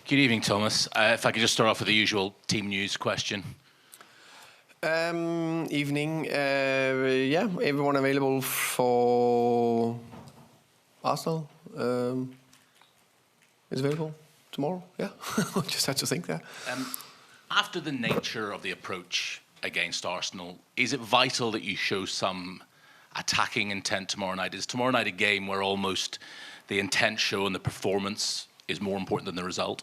Good evening, Thomas. If I could just start off with the usual team news question. Evening. Yeah, everyone available for Arsenal is available tomorrow. Yeah, just had to think there. After the nature of the approach against Arsenal, is it vital that you show some attacking intent tomorrow night? Is tomorrow night a game where almost the intent show and the performance is more important than the result?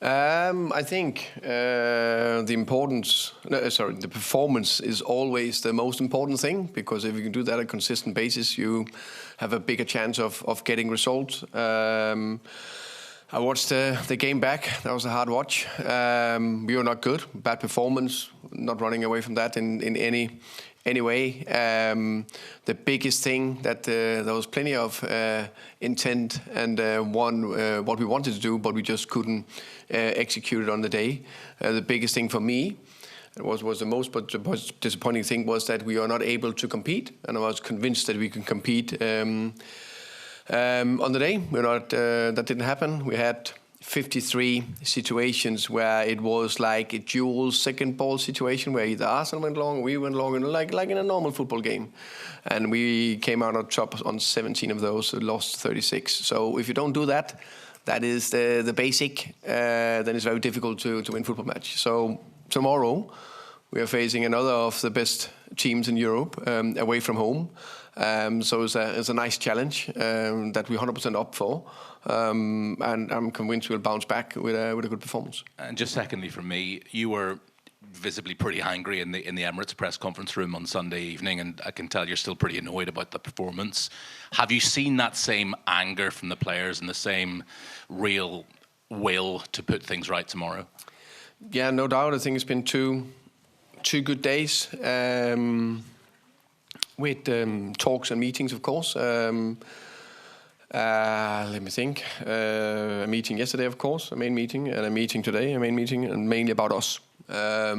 I think the performance is always the most important thing, because if you can do that on a consistent basis, you have a bigger chance of getting results. I watched the game back. That was a hard watch. We were not good. Bad performance. Not running away from that in any way. The biggest thing that there was plenty of intent and what we wanted to do, but we just couldn't execute it on the day. The biggest thing for me was the most disappointing thing was that we are not able to compete, and I was convinced that we can compete on the day. That didn't happen. We had 53 situations where it was like a dual second ball situation where either Arsenal went long, we went long, and like in a normal football game. And we came out on top on 17 of those, lost 36. So if you don't do that, that is the basic, then it's very difficult to win football match. So tomorrow we are facing another of the best teams in Europe away from home. So it's a nice challenge that we're 100% up for. And I'm convinced we'll bounce back with a good performance. And just secondly from me, you were visibly pretty angry in the Emirates press conference room on Sunday evening, and I can tell you're still pretty annoyed about the performance. Have you seen that same anger from the players and the same real will to put things right tomorrow? Yeah, no doubt. I think it's been two good days with talks and meetings, of course. Let me think. A meeting yesterday, of course, a main meeting, and a meeting today, a main meeting, and mainly about us. How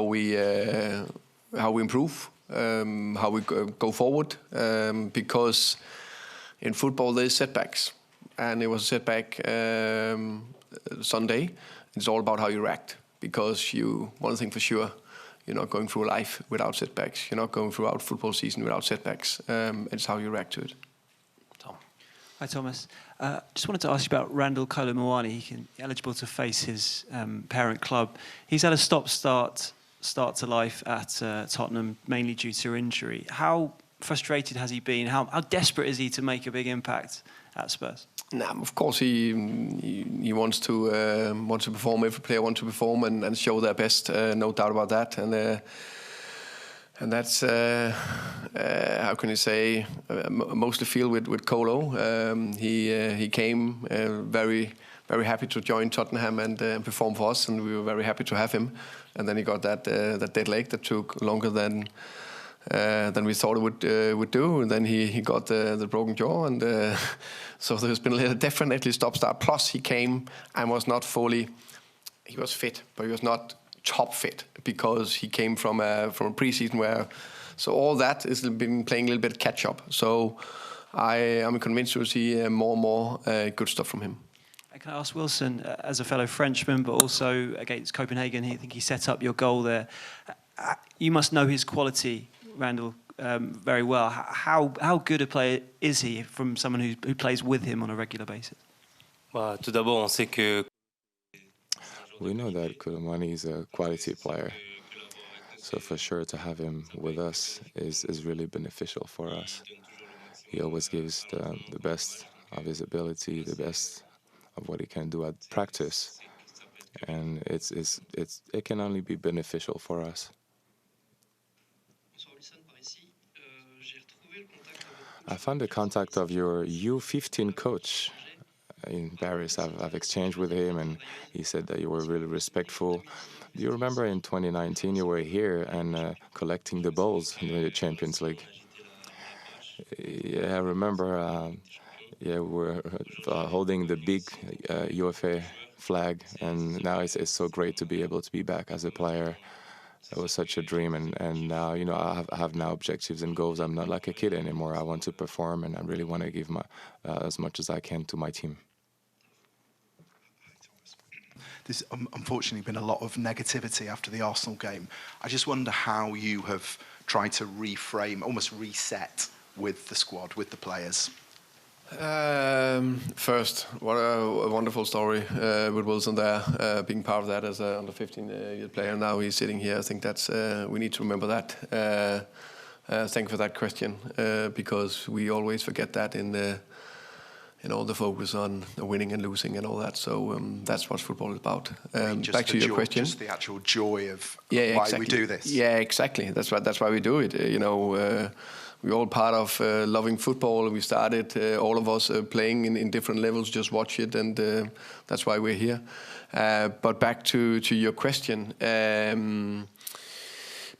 we improve, how we go forward, because in football there's setbacks, and it was a setback Sunday. It's all about how you react, because one thing for sure, you're not going through life without setbacks. You're not going throughout football season without setbacks. It's how you react to it. Tom. Hi, Thomas. Just wanted to ask you about Randal Kolo Muani. He's eligible to face his parent club. He's had a stop-start to life at Tottenham, mainly due to injury. How frustrated has he been? How desperate is he to make a big impact at Spurs? Nah, of course he wants to perform. Every player wants to perform and show their best. No doubt about that. And that's how can you say? Mostly feel with Kolo. He came very happy to join Tottenham and perform for us, and we were very happy to have him. And then he got that dead leg that took longer than we thought it would do, and then he got the broken jaw, and so there's been a little definitely stop-start. Plus he came and was not fully. He was fit, but he was not top fit, because he came from a pre-season where. So all that has been playing a little bit catch up. So I am convinced we'll see more and more good stuff from him. Can I ask Wilson, as a fellow Frenchman, but also against Copenhagen, I think he set up your goal there. You must know his quality, Randal, very well. How good a player is he from someone who plays with him on a regular basis? Tout d'abord, on sait que. We know that Kolo Muani is a quality player, so for sure to have him with us is really beneficial for us. He always gives the best of his ability, the best of what he can do at practice, and it can only be beneficial for us. I found the contact of your U15 coach in Paris. I've exchanged with him, and he said that you were really respectful. Do you remember in 2019 you were here and collecting the balls in the Champions League? Yeah, I remember. We were holding the big UEFA flag, and now it's so great to be able to be back as a player. It was such a dream, and now I have now objectives and goals. I'm not like a kid anymore. I want to perform, and I really want to give as much as I can to my team. there's unfortunately been a lot of negativity after the Arsenal game. I just wonder how you have tried to reframe, almost reset with the squad, with the players. First, what a wonderful story with Wilson there, being part of that as an under 15-year player. Now he's sitting here. I think that's we need to remember that. Thank you for that question, because we always forget that in all the focus on winning and losing and all that. So that's what football is about. Back to your question. Just the actual joy of why exactly. We do this. Yeah, exactly. That's why we do it. We're all part of loving football. We started, all of us, playing in different levels, just watch it, and that's why we're here. But back to your question.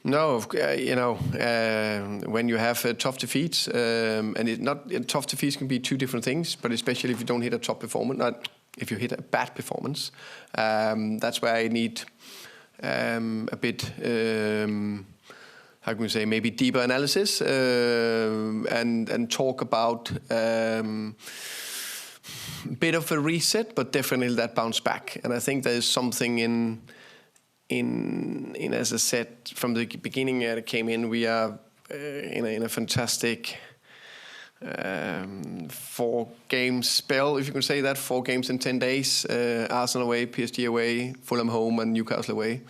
No, when you have tough defeats, and tough defeats can be two different things, but especially if you don't hit a top performance, not if you hit a bad performance, that's where I need a bit, how can we say, maybe deeper analysis, and talk about a bit of a reset, but definitely that bounce back. And I think there is something in as I said from the beginning that it came in, we are in a fantastic 4-game spell, if you can say that. 4 games in 10 days. Arsenal away, PSG away, Fulham home, and Newcastle away.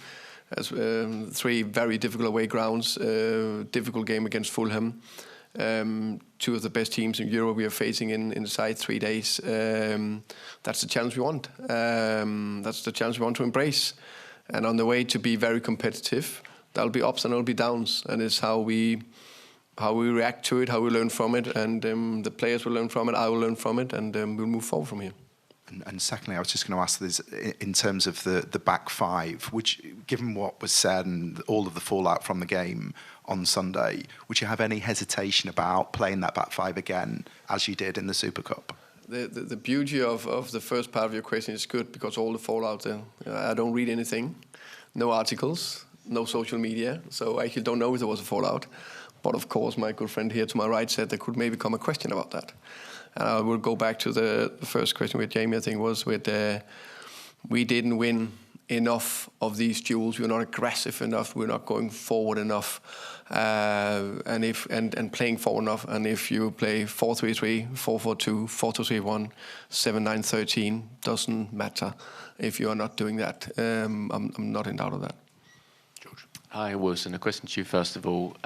As 3 very difficult away grounds. Difficult game against Fulham. 2 of the best teams in Europe we are facing inside 3 days. That's the challenge we want. That's the challenge we want to embrace. And on the way to be very competitive, there'll be ups and there'll be downs, and it's how we react to it, how we learn from it, and the players will learn from it, I will learn from it, and we'll move forward from here. And secondly, I was just going to ask this in terms of the back 5, which, given what was said and all of the fallout from the game on Sunday, would you have any hesitation about playing that back 5 again, as you did in the Super Cup? The beauty of the first part of your question is good, because all the fallout, I don't read anything, no articles, no social media, so I actually don't know if there was a fallout. But of course, my good friend here to my right said there could maybe come a question about that. And I will go back to the first question with Jamie, I think, was with we didn't win enough of these duels. We're not aggressive enough. We're not going forward enough, and playing forward enough. And if you play 4-3-3, 4-4-2, 4-2-3-1, 7-9-13, doesn't matter if you are not doing that. I'm not in doubt of that. George. Hi, Wilson. A question to you first of all.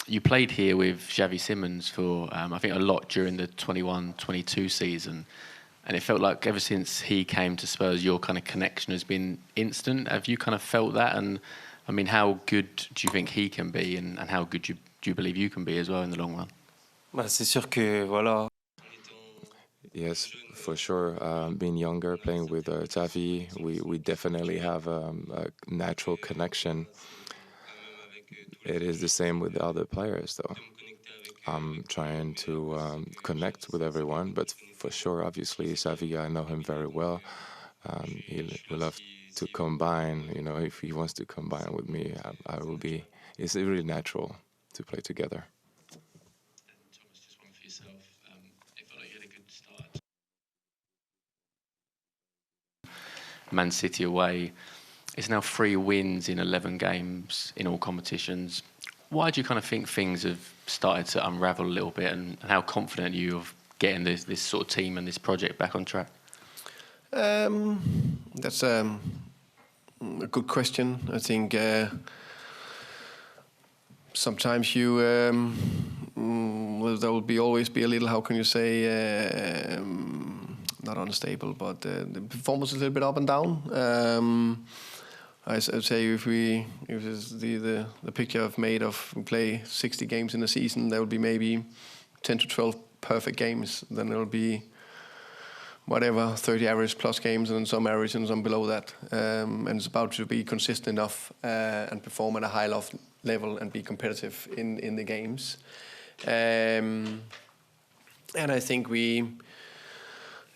You played here with Xavi Simons for I think a lot during the 21-22 season. And it felt like ever since he came to Spurs, your kind of connection has been instant. Have you kind of felt that? And I mean, how good do you think he can be, and how good do you believe you can be as well in the long run? C'est sûr que voilà. Yes, for sure. Being younger, playing with Xavi, we definitely have a natural connection. It is the same with the other players, though. I'm trying to connect with everyone, but for sure, obviously, Xavi, I know him very well. He'll love to combine, if he wants to combine with me, I will be. It's really natural to play together. Thomas, just one for yourself. It felt like you had a good start. Man City away. It's now 3 wins in 11 games in all competitions. Why do you kind of think things have started to unravel a little bit, and how confident are you of getting this sort of team and this project back on track? That's a good question. I think sometimes you there will always be a little, how can you say, not unstable, but the performance is a little bit up and down. I'd say if it's the picture I've made of we play 60 games in a season, there will be maybe 10 to 12 perfect games. Then there will be whatever 30 average plus games, and some average and some below that. And it's about to be consistent enough and perform at a high level and be competitive in the games. And I think we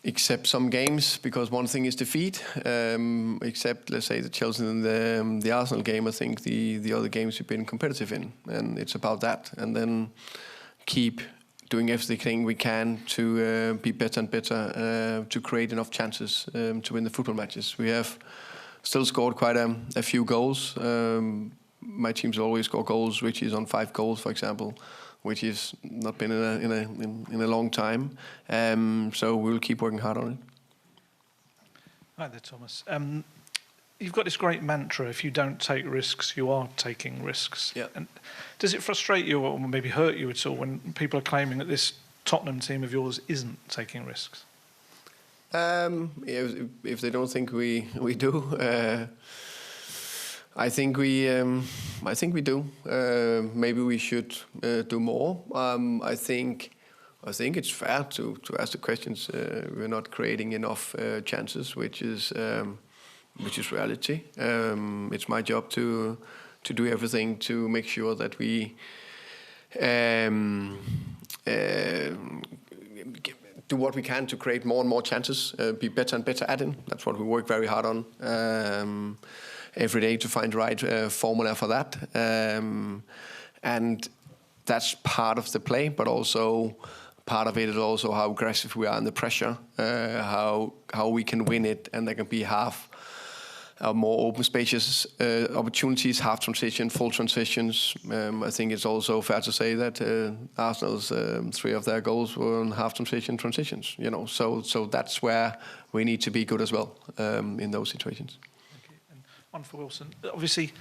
accept some games, because one thing is defeat. Except, let's say, the Chelsea and the Arsenal game, I think the other games we've been competitive in, and it's about that. And then keep doing everything we can to be better and better to create enough chances to win the football matches. We have still scored quite a few goals. My teams always score goals, which is on 5 goals, for example, which has not been in a long time. So we'll keep working hard on it. Hi there, Thomas. You've got this great mantra: if you don't take risks, you are taking risks. Yeah. And does it frustrate you, or maybe hurt you at all, when people are claiming that this Tottenham team of yours isn't taking risks? If they don't think we do, I think we do. Maybe we should do more. I think it's fair to ask the questions. We're not creating enough chances, which is reality. It's my job to do everything to make sure that we do what we can to create more and more chances, be better and better at it. That's what we work very hard on every day, to find the right formula for that. And that's part of the play, but also part of it is also how aggressive we are under pressure, how we can win it, and there can be half more open spacious opportunities, half transition, full transitions. I think it's also fair to say that Arsenal's 3 of their goals were on half transitions. So that's where we need to be good as well in those situations. Thank you. And one for Wilson. Obviously,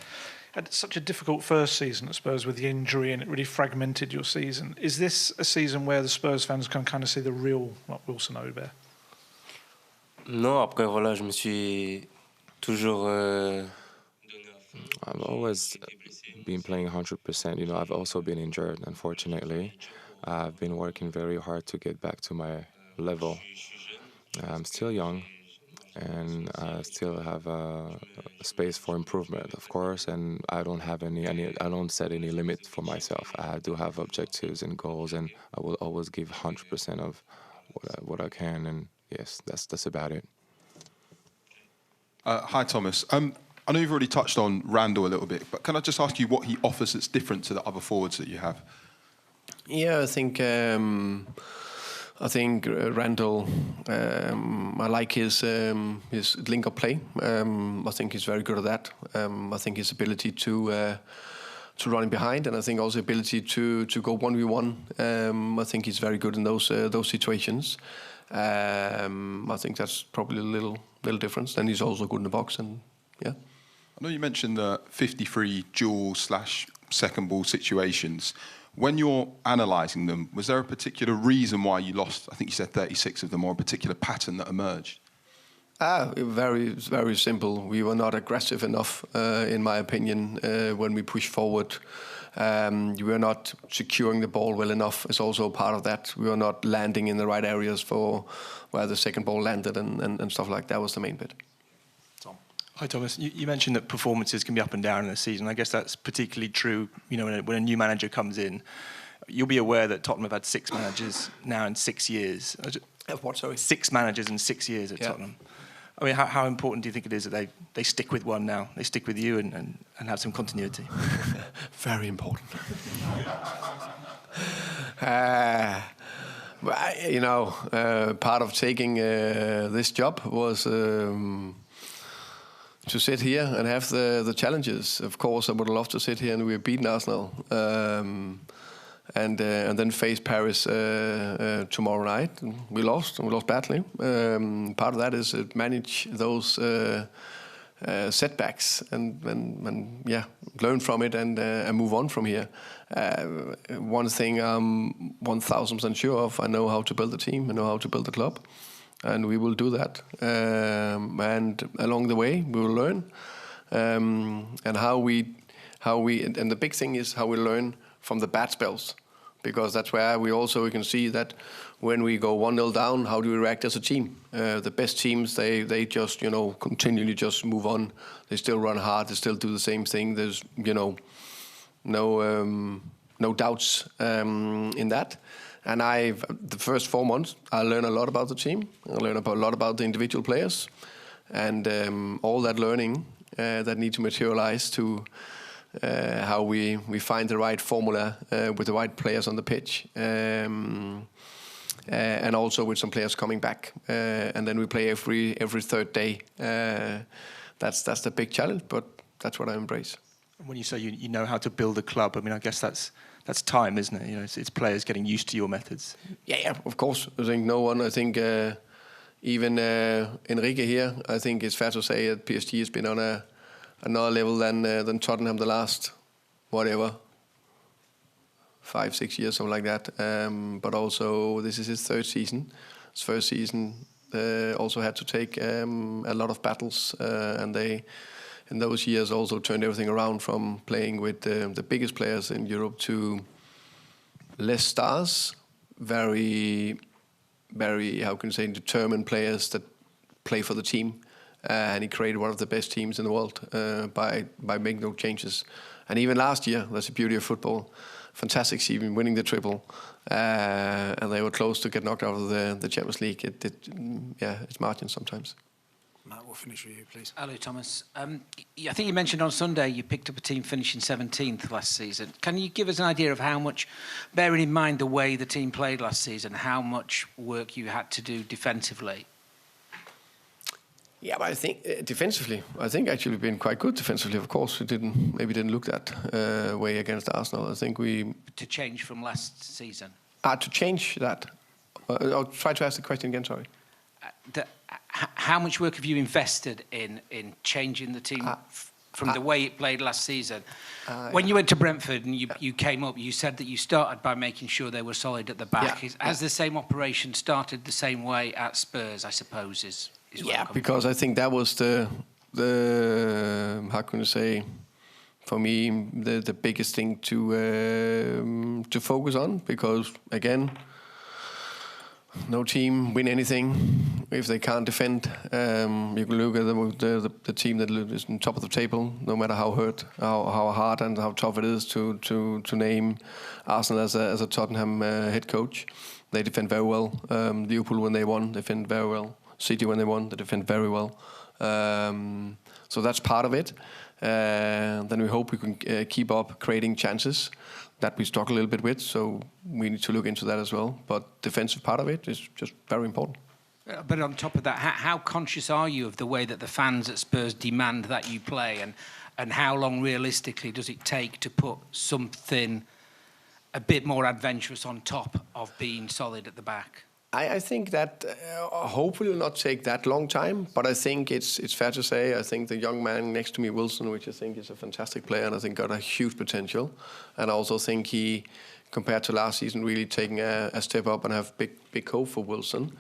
had such a difficult first season at Spurs with the injury, and it really fragmented your season. Is this a season where the Spurs fans can kind of see the real Wilson Aubert? Non, après voilà, je me suis toujours. I've always been playing 100%. I've also been injured, unfortunately. I've been working very hard to get back to my level. I'm still young, and I still have a space for improvement, of course. And I don't have I don't set any limit for myself. I do have objectives and goals, and I will always give 100% of what I can. And yes, that's about it. Hi, Thomas. I know you've already touched on Randal a little bit, but can I just ask you what he offers that's different to the other forwards that you have? Yeah, I think Randal. I like his link-up play. I think he's very good at that. I think his ability to run behind, and I think also ability to go 1v1. I think he's very good in those situations. I think that's probably a little difference. Then he's also good in the box, and yeah. I know you mentioned the 53 duel/second ball situations. When you're analysing them, was there a particular reason why you lost? I think you said 36 of them, or a particular pattern that emerged? Very, very simple. We were not aggressive enough, in my opinion, when we pushed forward. We were not securing the ball well enough. It's also part of that. We were not landing in the right areas for where the second ball landed and stuff like that was the main bit. Tom. Hi, Thomas. You mentioned that performances can be up and down in a season. I guess that's particularly true, when a new manager comes in. You'll be aware that Tottenham have had 6 managers now in 6 years. What, sorry? 6 managers in 6 years at Tottenham. I mean, how important do you think it is that they stick with one now? They stick with you and have some continuity? Very important. Part of taking this job was to sit here and have the challenges. Of course, I would love to sit here and we've beaten Arsenal. And then face Paris tomorrow night. We lost badly. Part of that is to manage those setbacks and learn from it and move on from here. One thing I'm 1,000% sure of: I know how to build a team, I know how to build a club, and we will do that. And along the way, we will learn, and how we and the big thing is how we learn from the bad spells, because that's where we can see that when we go 1-0 down, how do we react as a team? The best teams, they just continually just move on. They still run hard. They still do the same thing. There's no doubts in that. And the first 4 months, I learned a lot about the team. I learned a lot about the individual players, and all that learning that need to materialize to how we find the right formula with the right players on the pitch, and also with some players coming back, and then we play every third day. That's the big challenge, but that's what I embrace. When you say you know how to build a club, I mean, I guess that's time, isn't it? You know, it's players getting used to your methods. Yeah, of course. I think no one. I think even Enrique here. I think it's fair to say that PSG has been on another level than Tottenham the last, whatever, 5-6 years, something like that. But also this is his third season. His first season also had to take a lot of battles, and they in those years also turned everything around from playing with the biggest players in Europe to less stars, very, very, how can you say, determined players that play for the team. And he created one of the best teams in the world by making those changes. And even last year, that's the beauty of football. Fantastic season, winning the triple, and they were close to get knocked out of the Champions League. It's margin sometimes. Matt, we'll finish with you, please. Hello, Thomas. I think you mentioned on Sunday you picked up a team finishing 17th last season. Can you give us an idea of how much, bearing in mind the way the team played last season, how much work you had to do defensively? Yeah, but I think defensively, actually we've been quite good defensively. Of course, we maybe didn't look that way against Arsenal. I think we to change from last season. To change that. I'll try to ask the question again. Sorry. How much work have you invested in changing the team from the way it played last season? When you went to Brentford and you came up, you said that you started by making sure they were solid at the back. Has the same operation started the same way at Spurs, I suppose, is because I think that was the how can you say, for me, the biggest thing to focus on, because again, no team win anything if they can't defend. You can look at the team that is on top of the table, no matter how hard and how tough it is to name Arsenal as a Tottenham head coach. They defend very well. Liverpool, when they won, defend very well. City, when they won, they defend very well. So that's part of it. Then we hope we can keep up creating chances that we struggle a little bit with. So we need to look into that as well. But defensive part of it is just very important. But on top of that, how conscious are you of the way that the fans at Spurs demand that you play, and how long realistically does it take to put something a bit more adventurous on top of being solid at the back? I think that hopefully will not take that long time, but I think it's fair to say, I think the young man next to me, Wilson, which I think is a fantastic player and I think got a huge potential, and I also think he, compared to last season, really taking a step up, and have big hope for Wilson.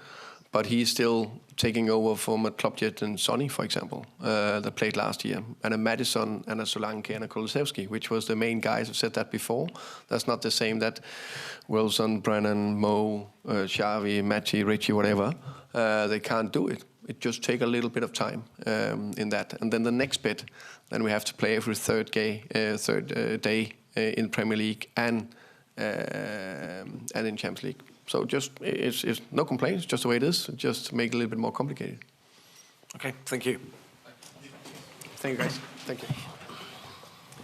But he's still taking over from a Klopjet and Sonny, for example, that played last year, and a Madison and a Solanke and a Kulusevski, which was the main guys. I've said that before. That's not the same that Wilson, Brennan, Mo, Xavi, Matty, Richie, whatever, they can't do it. It just takes a little bit of time in that. And then the next bit, then we have to play every third day in Premier League and in Champions League. So just it's no complaints, just the way it is. Just make it a little bit more complicated. Okay, thank you. Thank you, guys. Thank you.